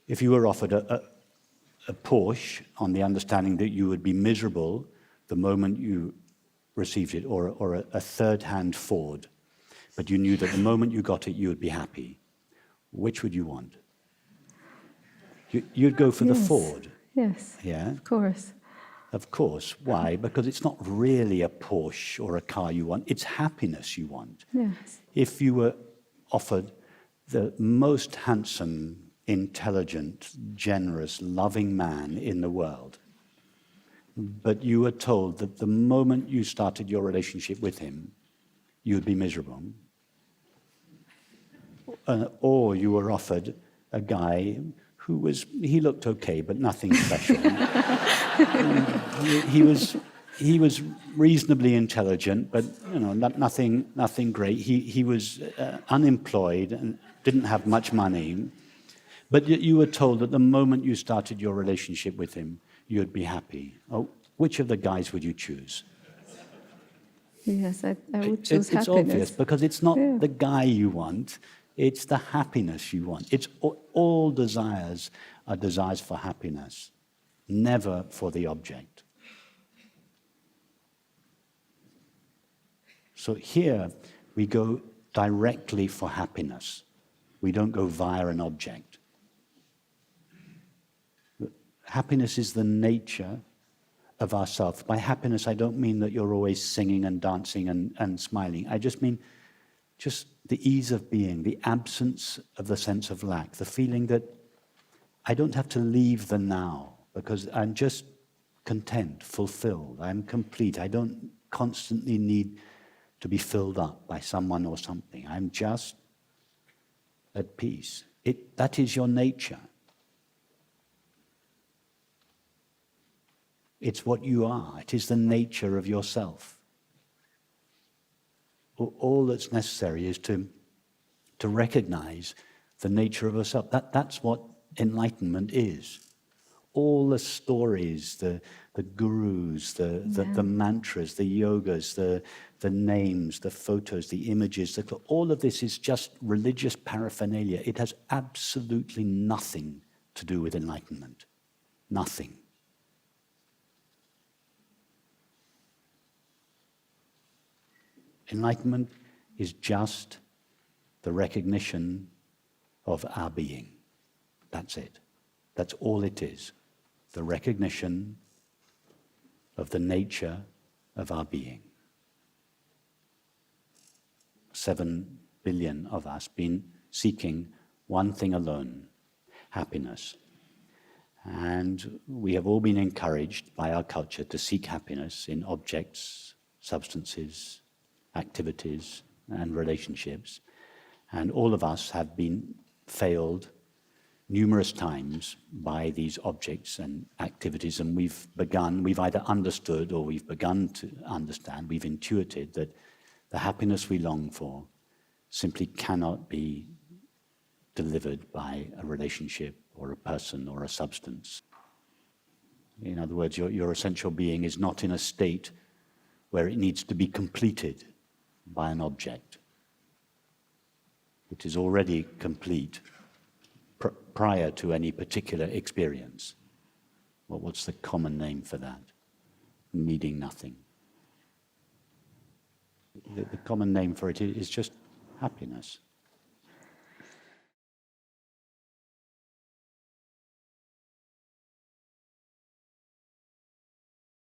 If you were offered a Porsche on the understanding that you would be miserable the moment you received it, or a third-hand Ford, but you knew that the moment you got it, you would be happy, which would you want? You'd go for the Ford. Yes. Yeah? Of course. Of course. Why? Because it's not really a Porsche or a car you want. It's happiness you want. Yes. If you were offered the most handsome, intelligent, generous, loving man in the world, but you were told that the moment you started your relationship with him, you'd be miserable, or you were offered a guy he looked okay, but nothing special. he was reasonably intelligent, but nothing great. He was unemployed and didn't have much money. But you were told that the moment you started your relationship with him, you'd be happy. Oh, which of the guys would you choose? Yes, I would choose happiness. It's obvious, because it's not the guy you want. It's the happiness you want. It's all desires are desires for happiness, never for the object. So here we go directly for happiness. We don't go via an object. Happiness is the nature of ourself. By happiness, I don't mean that you're always singing and dancing and smiling. I just mean just the ease of being, the absence of the sense of lack, the feeling that I don't have to leave the now because I'm just content, fulfilled, I'm complete. I don't constantly need to be filled up by someone or something. I'm just at peace. That is your nature. It's what you are. It is the nature of yourself. All that's necessary is to recognize the nature of yourself. That's what enlightenment is. All the stories, the gurus, the mantras, the yogas, the names, the photos, the images, all of this is just religious paraphernalia. It has absolutely nothing to do with enlightenment. Nothing. Enlightenment is just the recognition of our being. That's it. That's all it is. The recognition of the nature of our being. 7 billion of us been seeking one thing alone, happiness. And we have all been encouraged by our culture to seek happiness in objects, substances, activities and relationships, and all of us have been failed numerous times by these objects and activities, and we've either understood or we've begun to understand, we've intuited that the happiness we long for simply cannot be delivered by a relationship or a person or a substance. In other words, your essential being is not in a state where it needs to be completed by an object. It is already complete prior to any particular experience. Well, what's the common name for that? Needing nothing. The common name for it is just happiness.